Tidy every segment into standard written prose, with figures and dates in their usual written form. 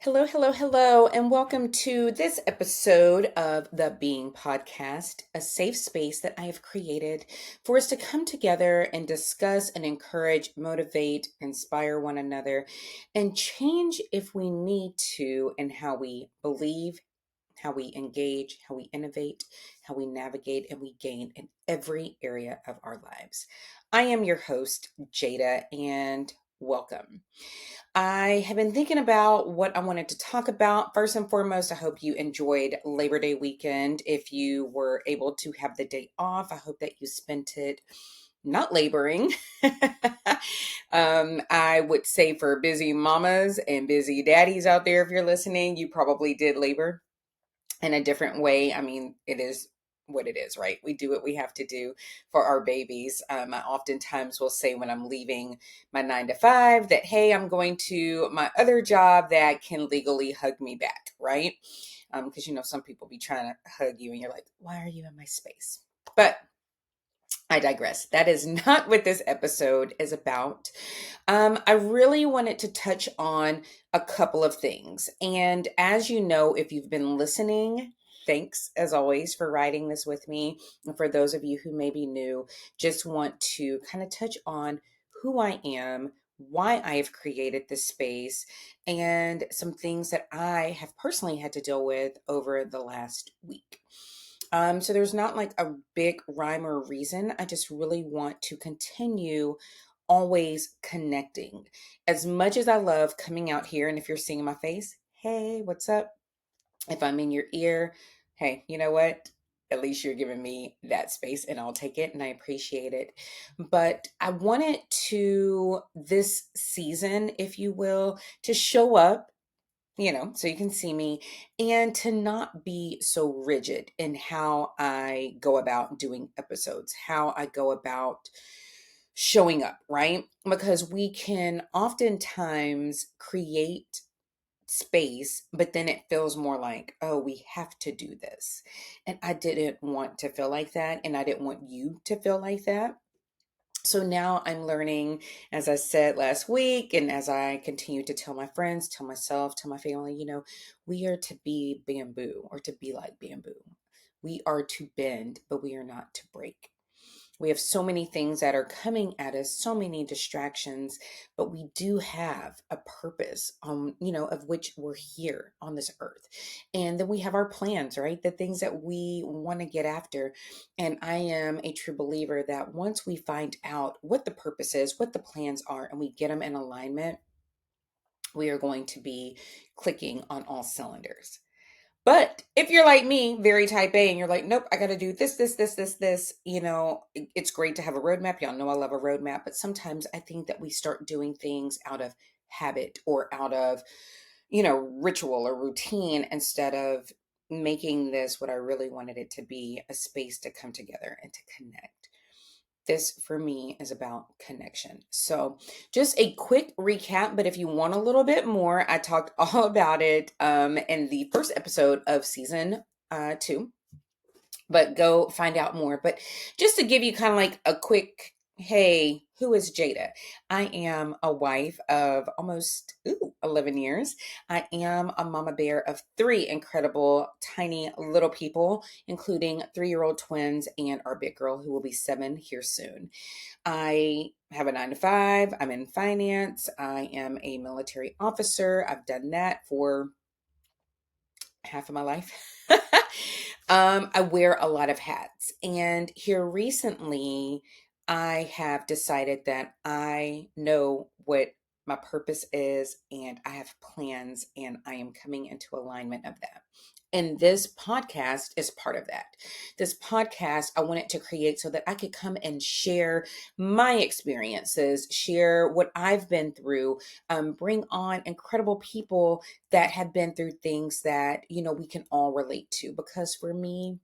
Hello, hello, hello, and welcome to this episode of the Being Podcast, a safe space that I have created for us to come together and discuss and encourage, motivate, inspire one another, and change if we need to in how we believe, how we engage, how we innovate, how we navigate, and we gain in every area of our lives. I am your host, Jada, and welcome. I have been thinking about what I wanted to talk about. First and foremost, I hope you enjoyed Labor Day weekend. If you were able to have the day off, I hope that you spent it not laboring. I would say for busy mamas and busy daddies out there, if you're listening, you probably did labor in a different way. I mean, it is what it is, right? We do what we have to do for our babies. I oftentimes will say when I'm leaving my 9 to 5 that, hey, I'm going to my other job that can legally hug me back, right? Because, some people be trying to hug you and you're like, why are you in my space? But I digress. That is not what this episode is about. I really wanted to touch on a couple of things. And as you know, if you've been listening, thanks as always for writing this with me. And for those of you who may be new, just want to kind of touch on who I am, why I have created this space, and some things that I have personally had to deal with over the last week. So there's not like a big rhyme or reason. I just really want to continue always connecting. As much as I love coming out here, and if you're seeing my face, hey, what's up? If I'm in your ear, hey, you know what? At least you're giving me that space and I'll take it and I appreciate it. But I wanted to, this season, if you will, to show up, so you can see me, and to not be so rigid in how I go about doing episodes, how I go about showing up, right? Because we can oftentimes create space, but then it feels more like, oh, we have to do this. And I didn't want to feel like that. And I didn't want you to feel like that. So now I'm learning, as I said last week, and as I continue to tell my friends, tell myself, tell my family, we are to be bamboo or to be like bamboo. We are to bend, but we are not to break. We have so many things that are coming at us, so many distractions, but we do have a purpose, of which we're here on this earth. And then we have our plans, right? The things that we want to get after. And I am a true believer that once we find out what the purpose is, what the plans are, and we get them in alignment, we are going to be clicking on all cylinders. But if you're like me, very type A, and you're like, nope, I got to do this, it's great to have a roadmap. Y'all know I love a roadmap, but sometimes I think that we start doing things out of habit or out of, ritual or routine instead of making this what I really wanted it to be, a space to come together and to connect. This for me is about connection. So, just a quick recap, but if you want a little bit more, I talked all about it in the first episode of season 2, but go find out more. But just to give you kind of like a quick, hey, who is Jada? I am a wife of almost 11 years. I am a mama bear of 3 incredible, tiny little people, including 3-year-old twins and our big girl who will be 7 here soon. I have a 9 to 5. I'm in finance. I am a military officer. I've done that for half of my life. I wear a lot of hats. And here recently, I have decided that I know what my purpose is and I have plans and I am coming into alignment of that. And this podcast is part of that. This podcast, I wanted to create so that I could come and share my experiences, share what I've been through, bring on incredible people that have been through things that, we can all relate to. Because for me,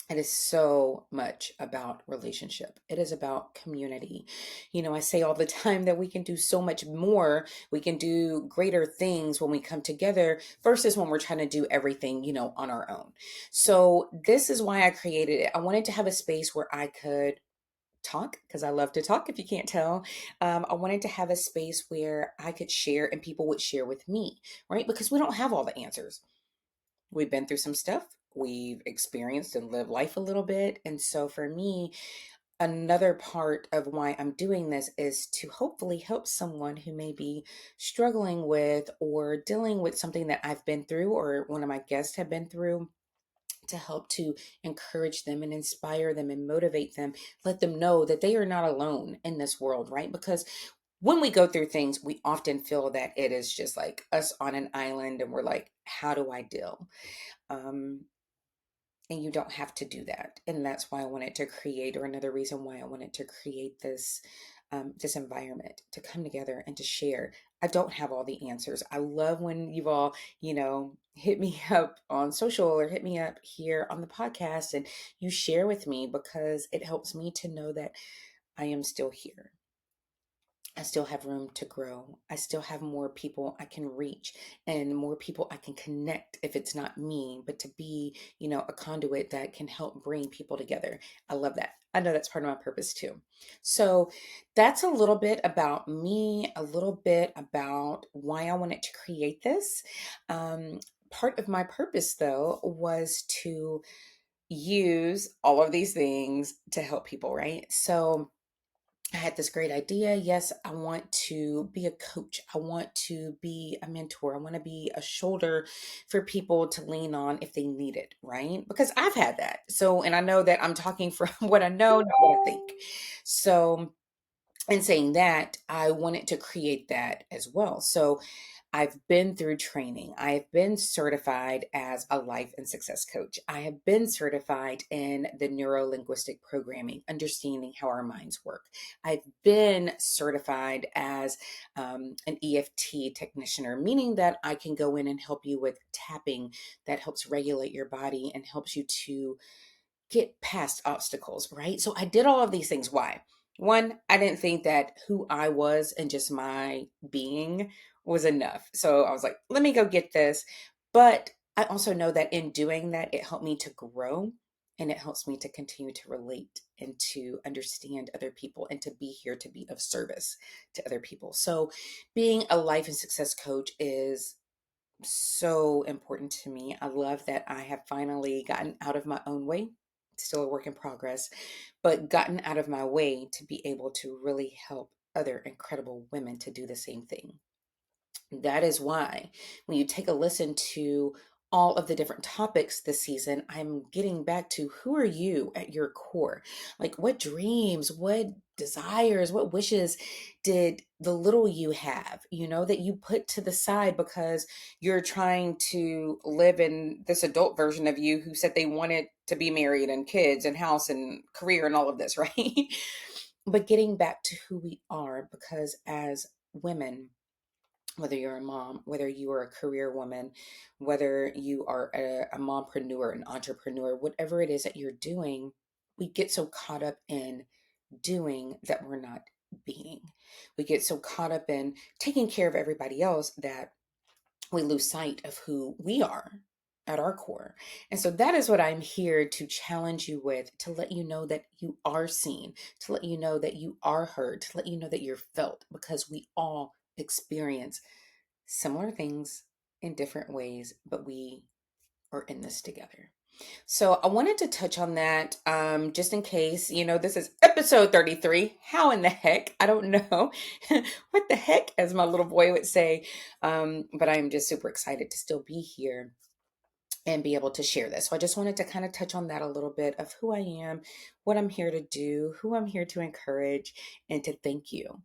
it is so much about relationship. It is about community. I say all the time that we can do so much more. We can do greater things when we come together versus when we're trying to do everything, on our own. So this is why I created it. I wanted to have a space where I could talk because I love to talk, if you can't tell. I wanted to have a space where I could share and people would share with me, right? Because we don't have all the answers. We've been through some stuff, we've experienced and lived life a little bit. And so for me, another part of why I'm doing this is to hopefully help someone who may be struggling with or dealing with something that I've been through or one of my guests have been through, to help to encourage them and inspire them and motivate them, let them know that they are not alone in this world, right? Because when we go through things, we often feel that it is just like us on an island and we're like, how do I deal? Um, and you don't have to do that. And that's why I wanted to create, or another reason why I wanted to create this environment to come together and to share. I don't have all the answers. I love when you've all, hit me up on social or hit me up here on the podcast and you share with me, because it helps me to know that I am still here. I still have room to grow. I still have more people I can reach and more people I can connect, if it's not me, but to be, a conduit that can help bring people together. I love that. I know that's part of my purpose too. So that's a little bit about me, a little bit about why I wanted to create this. Part of my purpose, though, was to use all of these things to help people, right? So I had this great idea. Yes, I want to be a coach. I want to be a mentor. I want to be a shoulder for people to lean on if they need it, right? Because I've had that. So, and I know that I'm talking from what I know, not what I think. So, in saying that, I wanted to create that as well. So, I've been through training. I have been certified as a life and success coach. I have been certified in the neuro linguistic programming, understanding how our minds work. I've been certified as an EFT technicianer, meaning that I can go in and help you with tapping that helps regulate your body and helps you to get past obstacles, right? So I did all of these things. Why? One, I didn't think that who I was and just my being was enough. So I was like, let me go get this. But I also know that in doing that, it helped me to grow and it helps me to continue to relate and to understand other people and to be here to be of service to other people. So being a life and success coach is so important to me. I love that I have finally gotten out of my own way. It's still a work in progress, but gotten out of my way to be able to really help other incredible women to do the same thing. That is why when you take a listen to all of the different topics this season, I'm getting back to who are you at your core? Like what dreams, what desires, what wishes did the little you have, that you put to the side because you're trying to live in this adult version of you who said they wanted to be married and kids and house and career and all of this, right? But getting back to who we are, because as women, whether you're a mom, whether you are a career woman, whether you are a mompreneur, an entrepreneur, whatever it is that you're doing, we get so caught up in doing that we're not being. We get so caught up in taking care of everybody else that we lose sight of who we are at our core. And so that is what I'm here to challenge you with, to let you know that you are seen, to let you know that you are heard, to let you know that you're felt, because we all experience similar things in different ways, but we are in this together. So I wanted to touch on that just in case, this is episode 33. How in the heck? I don't know. What the heck, as my little boy would say. But I'm just super excited to still be here and be able to share this. So I just wanted to kind of touch on that a little bit of who I am, what I'm here to do, who I'm here to encourage, and to thank you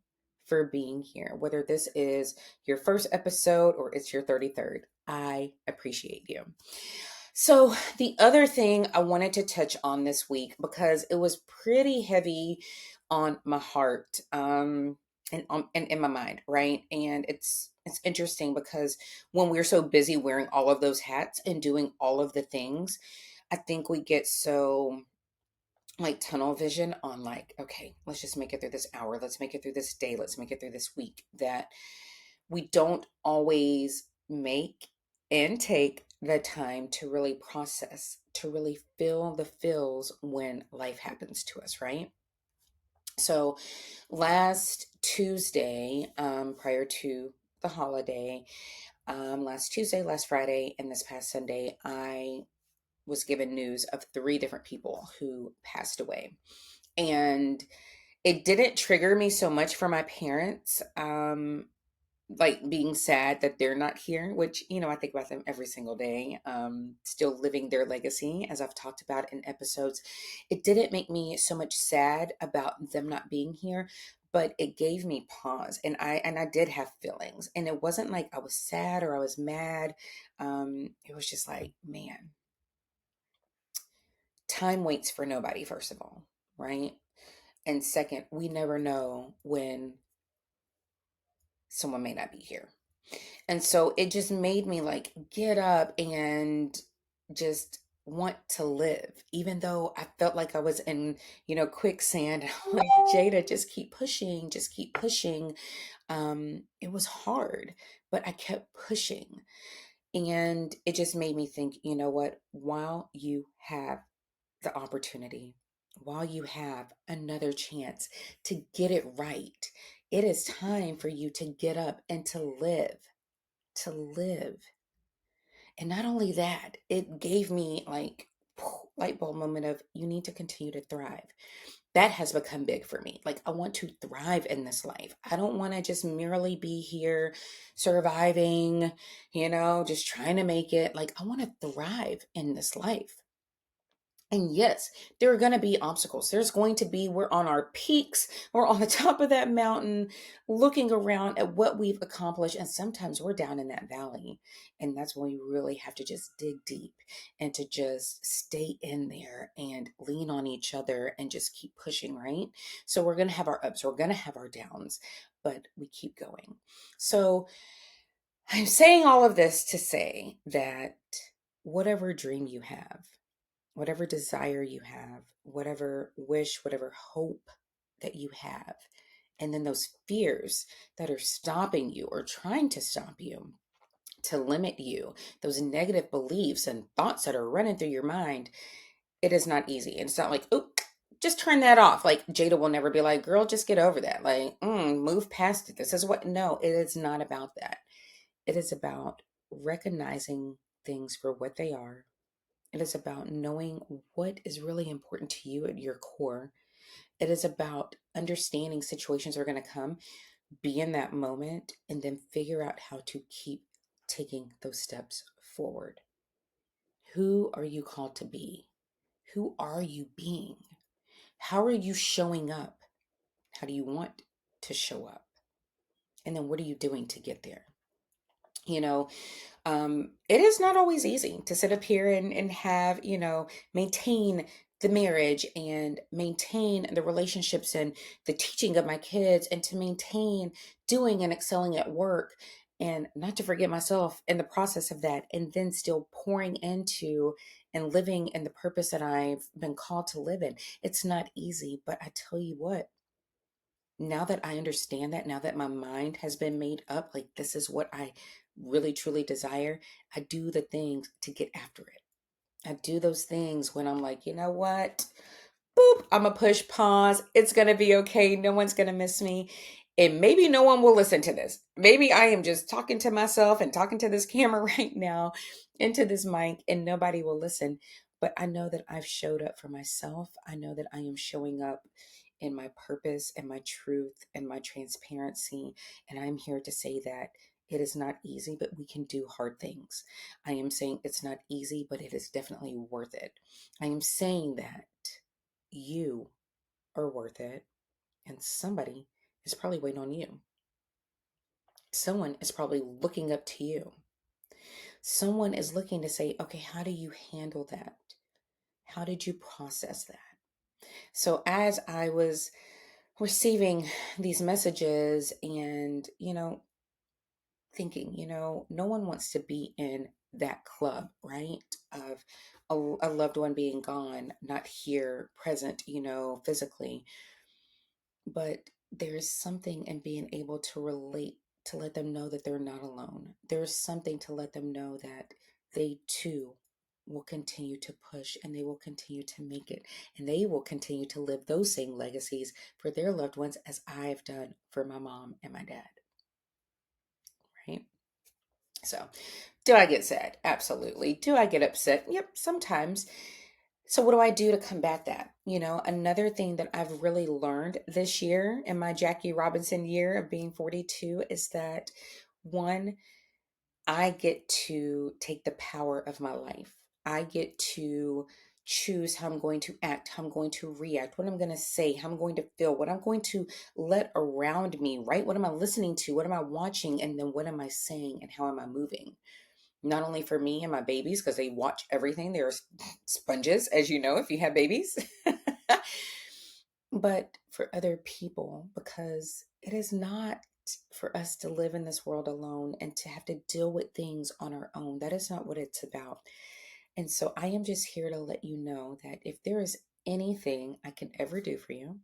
for being here. Whether this is your first episode or it's your 33rd, I appreciate you. So the other thing I wanted to touch on this week, because it was pretty heavy on my heart, and in my mind, right? And it's interesting because when we're so busy wearing all of those hats and doing all of the things, I think we get so like tunnel vision on like, okay, let's just make it through this hour, let's make it through this day, let's make it through this week, that we don't always make and take the time to really process, to really feel the feels when life happens to us, right? So last Tuesday, prior to the holiday, last Tuesday, last Friday, and this past Sunday, I was given news of three different people who passed away. And it didn't trigger me so much for my parents. Like being sad that they're not here, which, I think about them every single day, still living their legacy, as I've talked about in episodes. It didn't make me so much sad about them not being here, but it gave me pause, and I did have feelings, and it wasn't like I was sad or I was mad. It was just like, man, time waits for nobody, first of all, right? And second, we never know when someone may not be here. And so it just made me like get up and just want to live, even though I felt like I was in, quicksand. I'm like, Jada, just keep pushing, just keep pushing. It was hard, but I kept pushing. And it just made me think, you know what? While you have the opportunity, while you have another chance to get it right, it is time for you to get up and to live. And not only that, it gave me like light bulb moment of you need to continue to thrive. That has become big for me. Like I want to thrive in this life. I don't want to just merely be here surviving, just trying to make it. Like I want to thrive in this life. And yes, there are going to be obstacles. There's going to be, we're on our peaks, we're on the top of that mountain, looking around at what we've accomplished. And sometimes we're down in that valley. And that's when we really have to just dig deep and to just stay in there and lean on each other and just keep pushing, right? So we're going to have our ups, we're going to have our downs, but we keep going. So I'm saying all of this to say that whatever dream you have, whatever desire you have, whatever wish, whatever hope that you have, and then those fears that are stopping you or trying to stop you, to limit you, those negative beliefs and thoughts that are running through your mind, it is not easy. And it's not like, oh, just turn that off. Like Jada will never be like, girl, just get over that. Like, move past it. This is what, no, it is not about that. It is about recognizing things for what they are. It is about knowing what is really important to you at your core. It is about understanding situations are going to come, be in that moment, and then figure out how to keep taking those steps forward. Who are you called to be? Who are you being? How are you showing up? How do you want to show up? And then what are you doing to get there? You know, it is not always easy to sit up here and have, maintain the marriage and maintain the relationships and the teaching of my kids and to maintain doing and excelling at work and not to forget myself in the process of that and then still pouring into and living in the purpose that I've been called to live in. It's not easy, but I tell you what, now that I understand that, now that my mind has been made up, like this is what I really truly desire, I do the things to get after it. I do those things when I'm like, you know what? Boop, I'm gonna push pause. It's gonna be okay. No one's gonna miss me. And maybe no one will listen to this. Maybe I am just talking to myself and talking to this camera right now into this mic and nobody will listen. But I know that I've showed up for myself. I know that I am showing up in my purpose and my truth and my transparency. And I'm here to say that it is not easy, but we can do hard things. I am saying it's not easy, but it is definitely worth it. I am saying that you are worth it, and somebody is probably waiting on you. Someone is probably looking up to you. Someone is looking to say, okay, how do you handle that? How did you process that? So, as I was receiving these messages and, thinking, no one wants to be in that club, right? Of a loved one being gone, not here, present, physically. But there's something in being able to relate, to let them know that they're not alone. There's something to let them know that they too will continue to push and they will continue to make it. And they will continue to live those same legacies for their loved ones as I've done for my mom and my dad. Right? So, do I get sad? Absolutely. Do I get upset? Yep, sometimes. So, what do I do to combat that? Another thing that I've really learned this year in my Jackie Robinson year of being 42 is that one, I get to take the power of my life. I get to choose how I'm going to act, how I'm going to react, what I'm going to say, how I'm going to feel, what I'm going to let around me, right? What am I listening to? What am I watching? And then what am I saying and how am I moving? Not only for me and my babies, because they watch everything. They're sponges, as you know, if you have babies, but for other people, because it is not for us to live in this world alone and to have to deal with things on our own. That is not what it's about. And so I am just here to let you know that if there is anything I can ever do for you,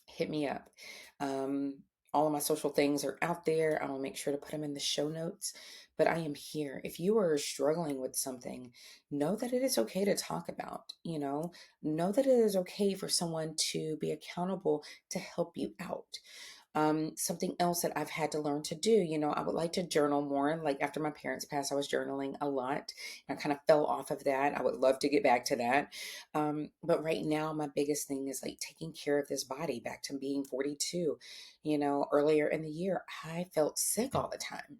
hit me up. Um, all of my social things are out there. I will make sure to put them in the show notes. But I am here. If you are struggling with something, know that it is okay to talk about, know that it is okay for someone to be accountable to help you out. Something else that I've had to learn to do, I would like to journal more. Like after my parents passed, I was journaling a lot. And I kind of fell off of that. I would love to get back to that. But right now, my biggest thing is like taking care of this body back to being 42. Earlier in the year, I felt sick all the time.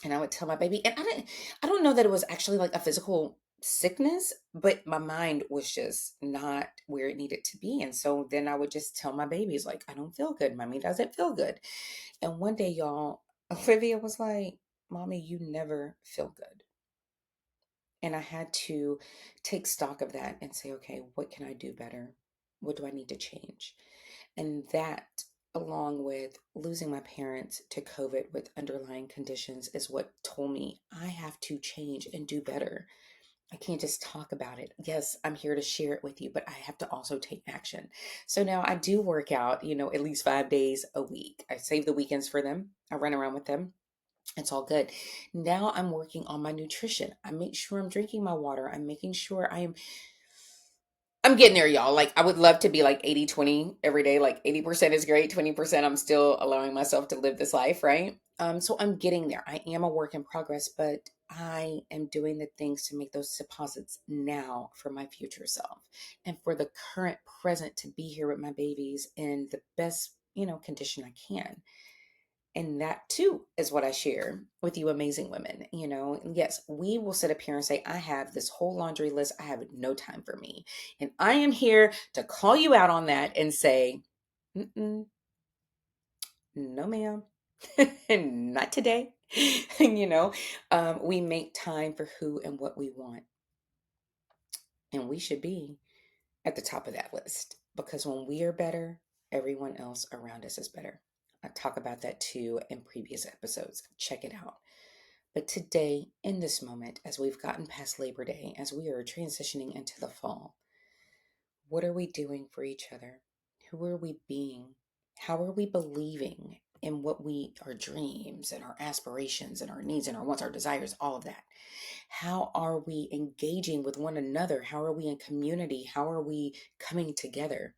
And I would tell my baby, and I don't know that it was actually like a physical sickness, but my mind was just not where it needed to be. And so then I would just tell my babies, like, I don't feel good. Mommy doesn't feel good. And one day, y'all, Olivia was like, Mommy, you never feel good. And I had to take stock of that and say, okay, what can I do better? What do I need to change? And that, along with losing my parents to COVID with underlying conditions, is what told me I have to change and do better. I can't just talk about it. Yes, I'm here to share it with you, but I have to also take action. So now I do work out, at least 5 days a week. I save the weekends for them. I run around with them. It's all good. Now I'm working on my nutrition. I make sure I'm drinking my water. I'm making sure I'm getting there, y'all. Like, I would love to be like 80-20 every day. Like, 80% is great, 20% I'm still allowing myself to live this life, right? So I'm getting there. I am a work in progress, but I am doing the things to make those deposits now for my future self and for the current present to be here with my babies in the best, condition I can. And that too is what I share with you, amazing women. And yes, we will sit up here and say, I have this whole laundry list. I have no time for me. And I am here to call you out on that and say, mm-mm, no, ma'am, not today. We make time for who and what we want. And we should be at the top of that list because when we are better, everyone else around us is better. I talk about that too in previous episodes. Check it out. But today, in this moment, as we've gotten past Labor Day, as we are transitioning into the fall, what are we doing for each other? Who are we being? How are we believing in our dreams and our aspirations and our needs and our wants, our desires, all of that? How are we engaging with one another? How are we in community? How are we coming together?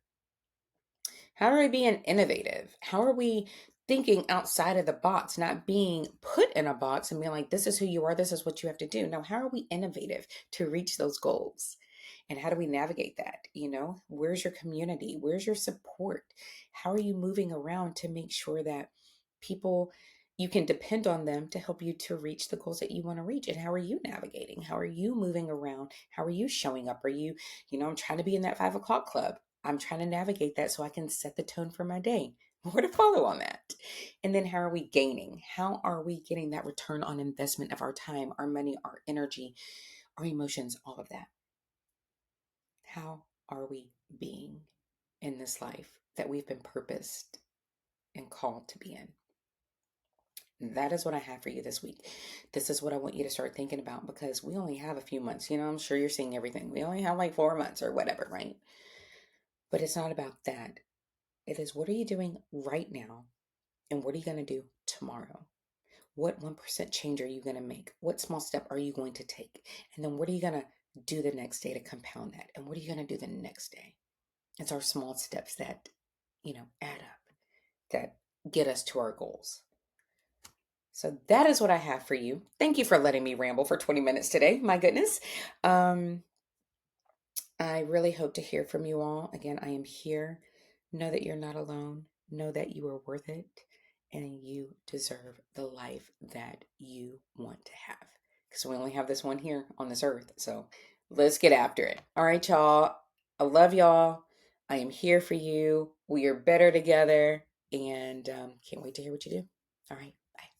How are we being innovative? How are we thinking outside of the box, not being put in a box and being like, this is who you are, this is what you have to do? Now, how are we innovative to reach those goals? And how do we navigate that? Where's your community? Where's your support? How are you moving around to make sure that people, you can depend on them to help you to reach the goals that you want to reach? And how are you navigating? How are you moving around? How are you showing up? Are you, I'm trying to be in that 5 o'clock club. I'm trying to navigate that so I can set the tone for my day. More to follow on that. And then how are we gaining? How are we getting that return on investment of our time, our money, our energy, our emotions, all of that? How are we being in this life that we've been purposed and called to be in? That is what I have for you this week. This is what I want you to start thinking about because we only have a few months. I'm sure you're seeing everything. We only have like 4 months or whatever, right? But it's not about that. It is what are you doing right now and what are you going to do tomorrow? What 1% change are you going to make? What small step are you going to take? And then what are you going to do the next day to compound that? And what are you going to do the next day? It's our small steps that, add up, that get us to our goals. So that is what I have for you. Thank you for letting me ramble for 20 minutes today. My goodness. Um, I really hope to hear from you all. Again, I am here. Know that you're not alone. Know that you are worth it and you deserve the life that you want to have. Because we only have this one here on this earth. So let's get after it. All right, y'all. I love y'all. I am here for you. We are better together. And can't wait to hear what you do. All right. Bye.